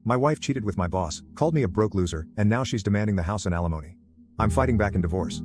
My wife cheated with my boss, called me a broke loser, and now she's demanding the house and alimony. I'm fighting back in divorce.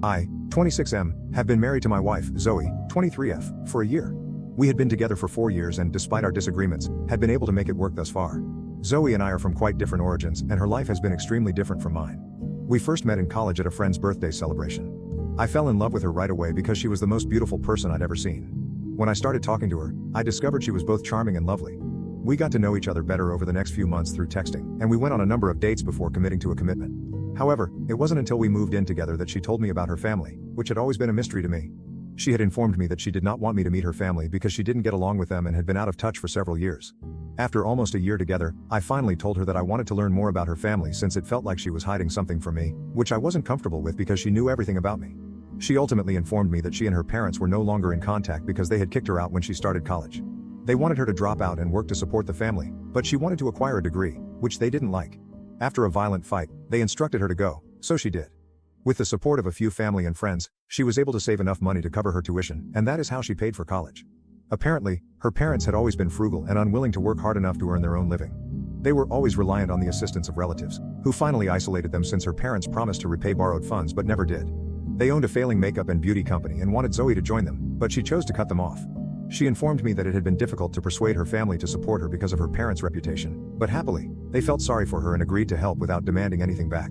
I, 26M, have been married to my wife, Zoe, 23F, for a year. We had been together for 4 years and, despite our disagreements, had been able to make it work thus far. Zoe and I are from quite different origins, and her life has been extremely different from mine. We first met in college at a friend's birthday celebration. I fell in love with her right away because she was the most beautiful person I'd ever seen. When I started talking to her, I discovered she was both charming and lovely. We got to know each other better over the next few months through texting, and we went on a number of dates before committing to a commitment. However, it wasn't until we moved in together that she told me about her family, which had always been a mystery to me. She had informed me that she did not want me to meet her family because she didn't get along with them and had been out of touch for several years. After almost a year together, I finally told her that I wanted to learn more about her family since it felt like she was hiding something from me, which I wasn't comfortable with because she knew everything about me. She ultimately informed me that she and her parents were no longer in contact because they had kicked her out when she started college. They wanted her to drop out and work to support the family, but she wanted to acquire a degree, which they didn't like. After a violent fight, they instructed her to go, so she did. With the support of a few family and friends, she was able to save enough money to cover her tuition, and that is how she paid for college. Apparently, her parents had always been frugal and unwilling to work hard enough to earn their own living. They were always reliant on the assistance of relatives, who finally isolated them since her parents promised to repay borrowed funds but never did. They owned a failing makeup and beauty company and wanted Zoe to join them, but she chose to cut them off. She informed me that it had been difficult to persuade her family to support her because of her parents' reputation, but happily, they felt sorry for her and agreed to help without demanding anything back.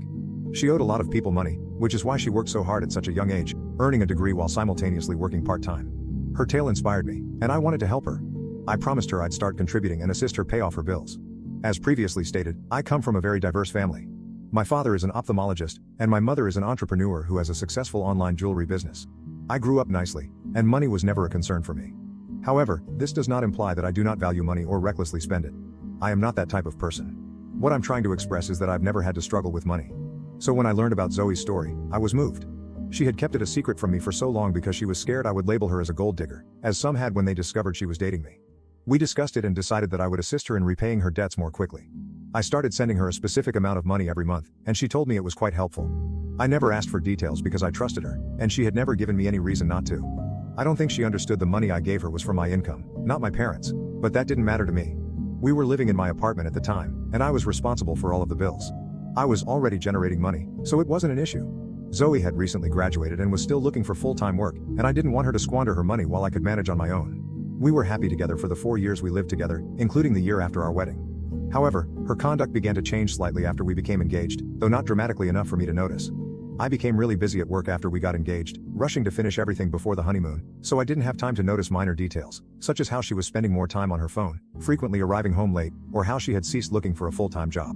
She owed a lot of people money, which is why she worked so hard at such a young age, earning a degree while simultaneously working part-time. Her tale inspired me, and I wanted to help her. I promised her I'd start contributing and assist her pay off her bills. As previously stated, I come from a very diverse family. My father is an ophthalmologist, and my mother is an entrepreneur who has a successful online jewelry business. I grew up nicely, and money was never a concern for me. However, this does not imply that I do not value money or recklessly spend it. I am not that type of person. What I'm trying to express is that I've never had to struggle with money. So when I learned about Zoe's story, I was moved. She had kept it a secret from me for so long because she was scared I would label her as a gold digger, as some had when they discovered she was dating me. We discussed it and decided that I would assist her in repaying her debts more quickly. I started sending her a specific amount of money every month, and she told me it was quite helpful. I never asked for details because I trusted her, and she had never given me any reason not to. I don't think she understood the money I gave her was from my income, not my parents', but that didn't matter to me. We were living in my apartment at the time, and I was responsible for all of the bills. I was already generating money, so it wasn't an issue. Zoe had recently graduated and was still looking for full-time work, and I didn't want her to squander her money while I could manage on my own. We were happy together for the 4 years we lived together, including the year after our wedding. However, her conduct began to change slightly after we became engaged, though not dramatically enough for me to notice. I became really busy at work after we got engaged, rushing to finish everything before the honeymoon, so I didn't have time to notice minor details, such as how she was spending more time on her phone, frequently arriving home late, or how she had ceased looking for a full-time job.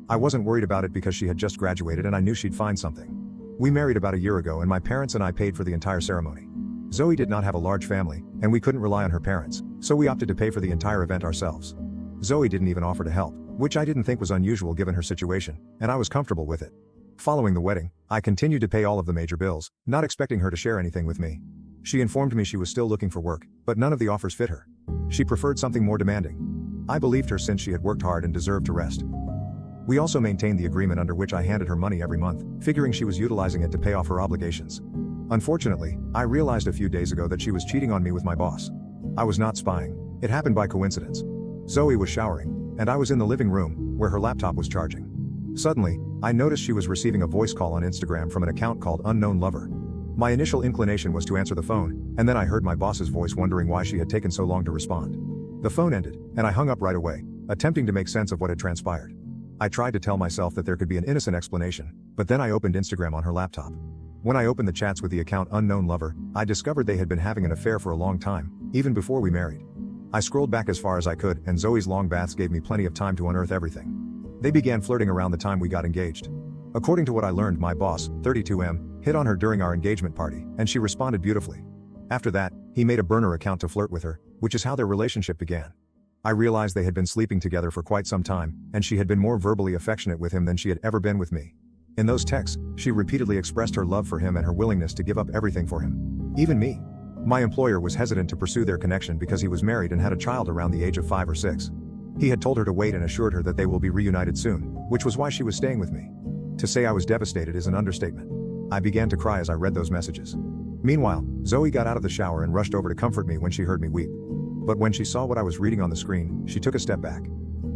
I wasn't worried about it because she had just graduated and I knew she'd find something. We married about a year ago and my parents and I paid for the entire ceremony. Zoe did not have a large family, and we couldn't rely on her parents, so we opted to pay for the entire event ourselves. Zoe didn't even offer to help, which I didn't think was unusual given her situation, and I was comfortable with it. Following the wedding, I continued to pay all of the major bills, not expecting her to share anything with me. She informed me she was still looking for work, but none of the offers fit her. She preferred something more demanding. I believed her since she had worked hard and deserved to rest. We also maintained the agreement under which I handed her money every month, figuring she was utilizing it to pay off her obligations. Unfortunately, I realized a few days ago that she was cheating on me with my boss. I was not spying. It happened by coincidence. Zoe was showering, and I was in the living room, where her laptop was charging. Suddenly, I noticed she was receiving a voice call on Instagram from an account called Unknown Lover. My initial inclination was to answer the phone, and then I heard my boss's voice wondering why she had taken so long to respond. The phone ended, and I hung up right away, attempting to make sense of what had transpired. I tried to tell myself that there could be an innocent explanation, but then I opened Instagram on her laptop. When I opened the chats with the account Unknown Lover, I discovered they had been having an affair for a long time, even before we married. I scrolled back as far as I could, and Zoe's long baths gave me plenty of time to unearth everything. They began flirting around the time we got engaged. According to what I learned, my boss, 32M, hit on her during our engagement party, and she responded beautifully. After that, he made a burner account to flirt with her, which is how their relationship began. I realized they had been sleeping together for quite some time, and she had been more verbally affectionate with him than she had ever been with me. In those texts, she repeatedly expressed her love for him and her willingness to give up everything for him. Even me. My employer was hesitant to pursue their connection because he was married and had a child around the age of 5 or 6. He had told her to wait and assured her that they will be reunited soon, which was why she was staying with me. To say I was devastated is an understatement. I began to cry as I read those messages. Meanwhile, Zoe got out of the shower and rushed over to comfort me when she heard me weep. But when she saw what I was reading on the screen, she took a step back.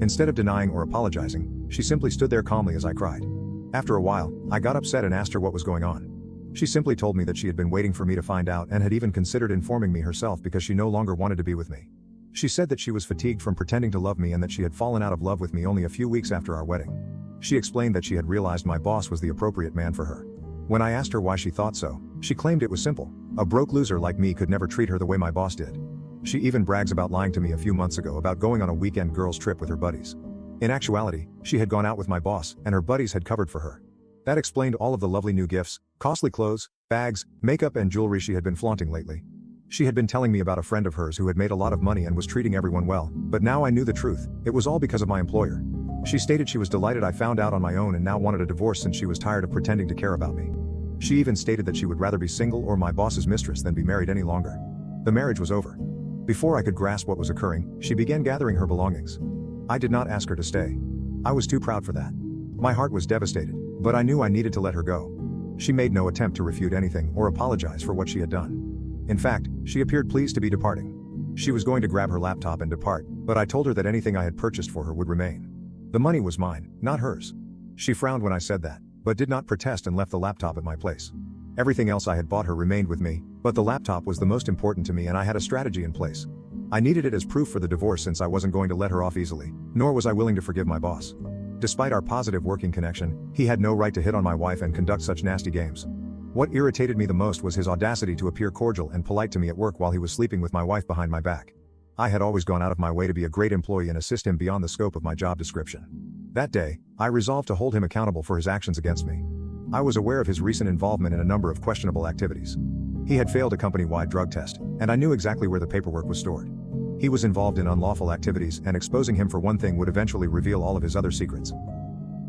Instead of denying or apologizing, she simply stood there calmly as I cried. After a while, I got upset and asked her what was going on. She simply told me that she had been waiting for me to find out and had even considered informing me herself because she no longer wanted to be with me. She said that she was fatigued from pretending to love me and that she had fallen out of love with me only a few weeks after our wedding. She explained that she had realized my boss was the appropriate man for her. When I asked her why she thought so, she claimed it was simple. A broke loser like me could never treat her the way my boss did. She even brags about lying to me a few months ago about going on a weekend girls' trip with her buddies. In actuality, she had gone out with my boss, and her buddies had covered for her. That explained all of the lovely new gifts, costly clothes, bags, makeup and jewelry she had been flaunting lately. She had been telling me about a friend of hers who had made a lot of money and was treating everyone well, but now I knew the truth. It was all because of my employer. She stated she was delighted I found out on my own and now wanted a divorce since she was tired of pretending to care about me. She even stated that she would rather be single or my boss's mistress than be married any longer. The marriage was over. Before I could grasp what was occurring, she began gathering her belongings. I did not ask her to stay. I was too proud for that. My heart was devastated, but I knew I needed to let her go. She made no attempt to refute anything or apologize for what she had done. In fact, she appeared pleased to be departing. She was going to grab her laptop and depart, but I told her that anything I had purchased for her would remain. The money was mine, not hers. She frowned when I said that, but did not protest and left the laptop at my place. Everything else I had bought her remained with me, but the laptop was the most important to me and I had a strategy in place. I needed it as proof for the divorce since I wasn't going to let her off easily, nor was I willing to forgive my boss. Despite our positive working connection, he had no right to hit on my wife and conduct such nasty games. What irritated me the most was his audacity to appear cordial and polite to me at work while he was sleeping with my wife behind my back. I had always gone out of my way to be a great employee and assist him beyond the scope of my job description. That day, I resolved to hold him accountable for his actions against me. I was aware of his recent involvement in a number of questionable activities. He had failed a company-wide drug test, and I knew exactly where the paperwork was stored. He was involved in unlawful activities, and exposing him for one thing would eventually reveal all of his other secrets.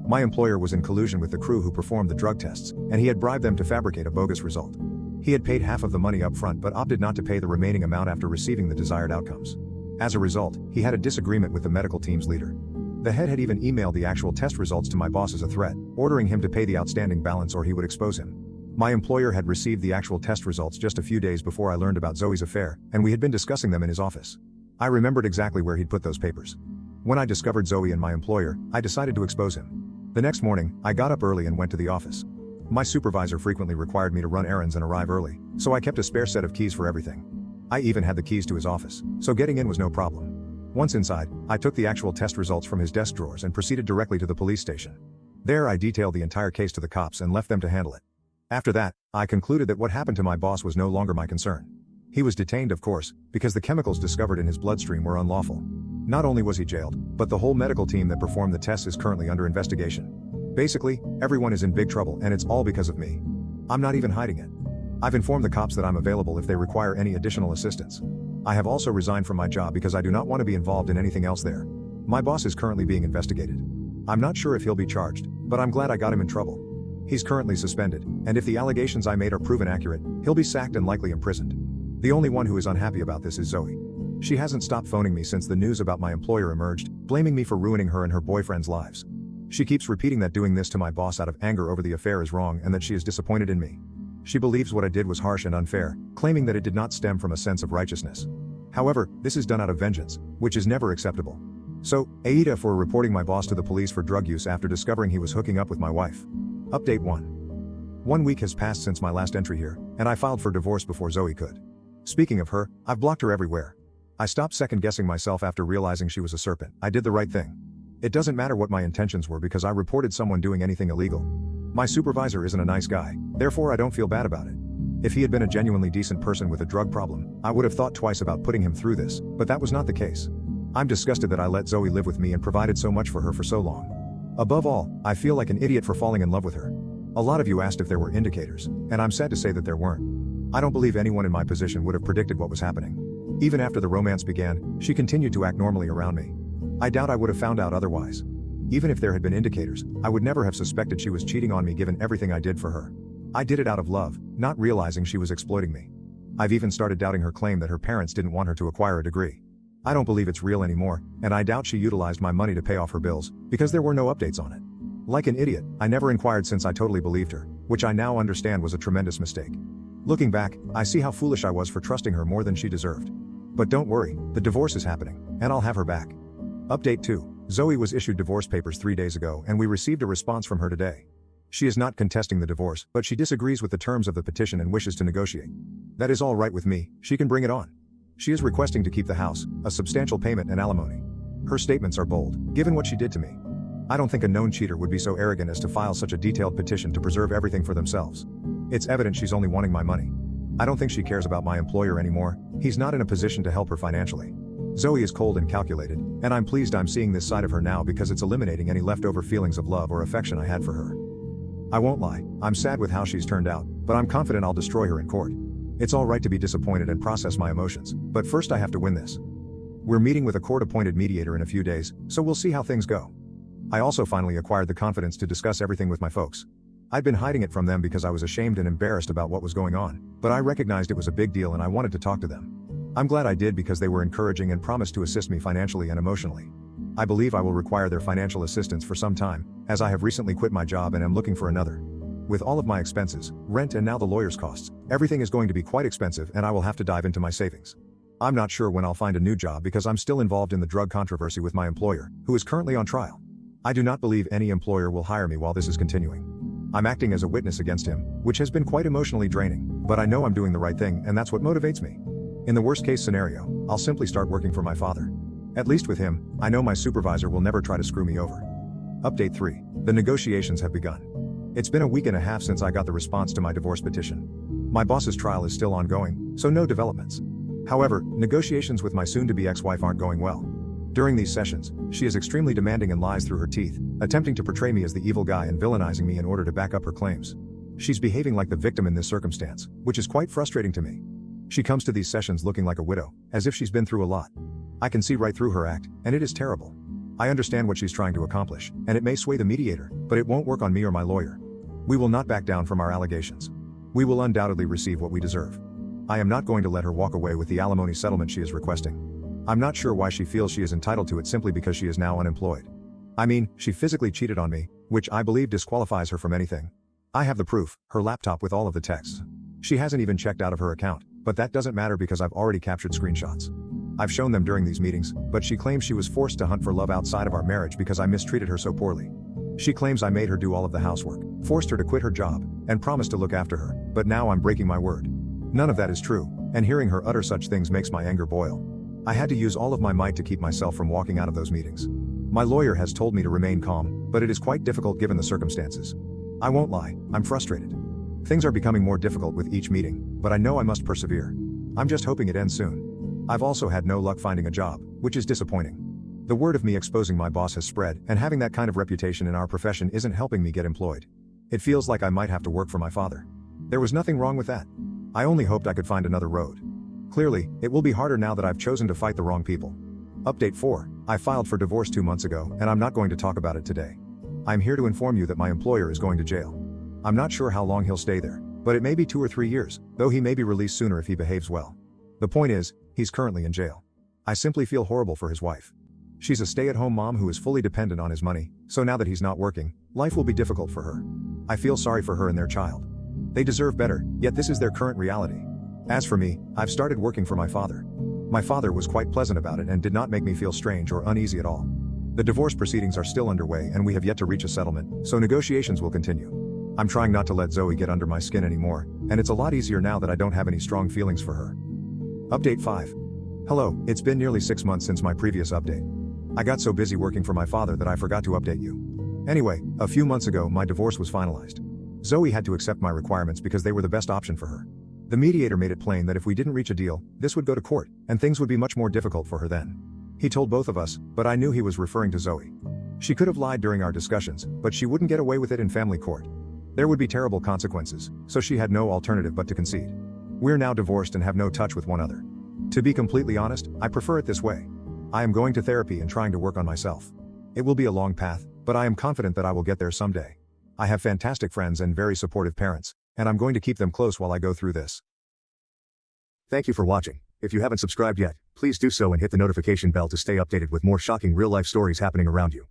My employer was in collusion with the crew who performed the drug tests, and he had bribed them to fabricate a bogus result. He had paid half of the money up front but opted not to pay the remaining amount after receiving the desired outcomes. As a result, he had a disagreement with the medical team's leader. The head had even emailed the actual test results to my boss as a threat, ordering him to pay the outstanding balance or he would expose him. My employer had received the actual test results just a few days before I learned about Zoe's affair, and we had been discussing them in his office. I remembered exactly where he'd put those papers. When I discovered Zoe and my employer, I decided to expose him. The next morning, I got up early and went to the office. My supervisor frequently required me to run errands and arrive early, so I kept a spare set of keys for everything. I even had the keys to his office, so getting in was no problem. Once inside, I took the actual test results from his desk drawers and proceeded directly to the police station. There I detailed the entire case to the cops and left them to handle it. After that, I concluded that what happened to my boss was no longer my concern. He was detained, of course, because the chemicals discovered in his bloodstream were unlawful. Not only was he jailed, but the whole medical team that performed the tests is currently under investigation. Basically, everyone is in big trouble and it's all because of me. I'm not even hiding it. I've informed the cops that I'm available if they require any additional assistance. I have also resigned from my job because I do not want to be involved in anything else there. My boss is currently being investigated. I'm not sure if he'll be charged, but I'm glad I got him in trouble. He's currently suspended, and if the allegations I made are proven accurate, he'll be sacked and likely imprisoned. The only one who is unhappy about this is Zoe. She hasn't stopped phoning me since the news about my employer emerged, blaming me for ruining her and her boyfriend's lives. She keeps repeating that doing this to my boss out of anger over the affair is wrong and that she is disappointed in me. She believes what I did was harsh and unfair, claiming that it did not stem from a sense of righteousness. However, this is done out of vengeance, which is never acceptable. So, Aida for reporting my boss to the police for drug use after discovering he was hooking up with my wife. Update 1. 1 week has passed since my last entry here, and I filed for divorce before Zoe could. Speaking of her, I've blocked her everywhere. I stopped second-guessing myself after realizing she was a serpent. I did the right thing. It doesn't matter what my intentions were because I reported someone doing anything illegal. My supervisor isn't a nice guy, therefore I don't feel bad about it. If he had been a genuinely decent person with a drug problem, I would have thought twice about putting him through this, but that was not the case. I'm disgusted that I let Zoe live with me and provided so much for her for so long. Above all, I feel like an idiot for falling in love with her. A lot of you asked if there were indicators, and I'm sad to say that there weren't. I don't believe anyone in my position would have predicted what was happening. Even after the romance began, she continued to act normally around me. I doubt I would have found out otherwise. Even if there had been indicators, I would never have suspected she was cheating on me given everything I did for her. I did it out of love, not realizing she was exploiting me. I've even started doubting her claim that her parents didn't want her to acquire a degree. I don't believe it's real anymore, and I doubt she utilized my money to pay off her bills, because there were no updates on it. Like an idiot, I never inquired since I totally believed her, which I now understand was a tremendous mistake. Looking back, I see how foolish I was for trusting her more than she deserved. But don't worry, the divorce is happening, and I'll have her back. Update 2. Zoe was issued divorce papers 3 days ago and we received a response from her today. She is not contesting the divorce, but she disagrees with the terms of the petition and wishes to negotiate. That is all right with me, she can bring it on. She is requesting to keep the house, a substantial payment and alimony. Her statements are bold, given what she did to me. I don't think a known cheater would be so arrogant as to file such a detailed petition to preserve everything for themselves. It's evident she's only wanting my money. I don't think she cares about my employer anymore, he's not in a position to help her financially. Zoe is cold and calculated, and I'm pleased I'm seeing this side of her now because it's eliminating any leftover feelings of love or affection I had for her. I won't lie, I'm sad with how she's turned out, but I'm confident I'll destroy her in court. It's alright to be disappointed and process my emotions, but first I have to win this. We're meeting with a court-appointed mediator in a few days, so we'll see how things go. I also finally acquired the confidence to discuss everything with my folks. I'd been hiding it from them because I was ashamed and embarrassed about what was going on, but I recognized it was a big deal and I wanted to talk to them. I'm glad I did because they were encouraging and promised to assist me financially and emotionally. I believe I will require their financial assistance for some time, as I have recently quit my job and am looking for another. With all of my expenses, rent and now the lawyer's costs, everything is going to be quite expensive and I will have to dive into my savings. I'm not sure when I'll find a new job because I'm still involved in the drug controversy with my employer, who is currently on trial. I do not believe any employer will hire me while this is continuing. I'm acting as a witness against him, which has been quite emotionally draining, but I know I'm doing the right thing and that's what motivates me. In the worst case scenario, I'll simply start working for my father. At least with him, I know my supervisor will never try to screw me over. Update 3. The negotiations have begun. It's been a week and a half since I got the response to my divorce petition. My boss's trial is still ongoing, so no developments. However, negotiations with my soon-to-be ex-wife aren't going well. During these sessions, she is extremely demanding and lies through her teeth, attempting to portray me as the evil guy and villainizing me in order to back up her claims. She's behaving like the victim in this circumstance, which is quite frustrating to me. She comes to these sessions looking like a widow, as if she's been through a lot. I can see right through her act, and it is terrible. I understand what she's trying to accomplish, and it may sway the mediator, but it won't work on me or my lawyer. We will not back down from our allegations. We will undoubtedly receive what we deserve. I am not going to let her walk away with the alimony settlement she is requesting. I'm not sure why she feels she is entitled to it simply because she is now unemployed. I mean, she physically cheated on me, which I believe disqualifies her from anything. I have the proof, her laptop with all of the texts. She hasn't even checked out of her account, but that doesn't matter because I've already captured screenshots. I've shown them during these meetings, but she claims she was forced to hunt for love outside of our marriage because I mistreated her so poorly. She claims I made her do all of the housework, forced her to quit her job, and promised to look after her, but now I'm breaking my word. None of that is true, and hearing her utter such things makes my anger boil. I had to use all of my might to keep myself from walking out of those meetings. My lawyer has told me to remain calm, but it is quite difficult given the circumstances. I won't lie, I'm frustrated. Things are becoming more difficult with each meeting, but I know I must persevere. I'm just hoping it ends soon. I've also had no luck finding a job, which is disappointing. The word of me exposing my boss has spread, and having that kind of reputation in our profession isn't helping me get employed. It feels like I might have to work for my father. There was nothing wrong with that. I only hoped I could find another road. Clearly, it will be harder now that I've chosen to fight the wrong people. Update 4. I filed for divorce 2 months ago, and I'm not going to talk about it today. I'm here to inform you that my employer is going to jail. I'm not sure how long he'll stay there, but it may be 2 or 3 years, though he may be released sooner if he behaves well. The point is, he's currently in jail. I simply feel horrible for his wife. She's a stay-at-home mom who is fully dependent on his money, so now that he's not working, life will be difficult for her. I feel sorry for her and their child. They deserve better, yet this is their current reality. As for me, I've started working for my father. My father was quite pleasant about it and did not make me feel strange or uneasy at all. The divorce proceedings are still underway and we have yet to reach a settlement, so negotiations will continue. I'm trying not to let Zoe get under my skin anymore, and it's a lot easier now that I don't have any strong feelings for her. Update 5. Hello, it's been nearly 6 months since my previous update. I got so busy working for my father that I forgot to update you. Anyway, a few months ago my divorce was finalized. Zoe had to accept my requirements because they were the best option for her. The mediator made it plain that if we didn't reach a deal, this would go to court, and things would be much more difficult for her then. He told both of us, but I knew he was referring to Zoe. She could have lied during our discussions, but she wouldn't get away with it in family court. There would be terrible consequences, so she had no alternative but to concede. We're now divorced and have no touch with one another. To be completely honest, I prefer it this way. I am going to therapy and trying to work on myself. It will be a long path, but I am confident that I will get there someday. I have fantastic friends and very supportive parents, and I'm going to keep them close while I go through this. Thank you for watching. If you haven't subscribed yet, please do so and hit the notification bell to stay updated with more shocking real-life stories happening around you.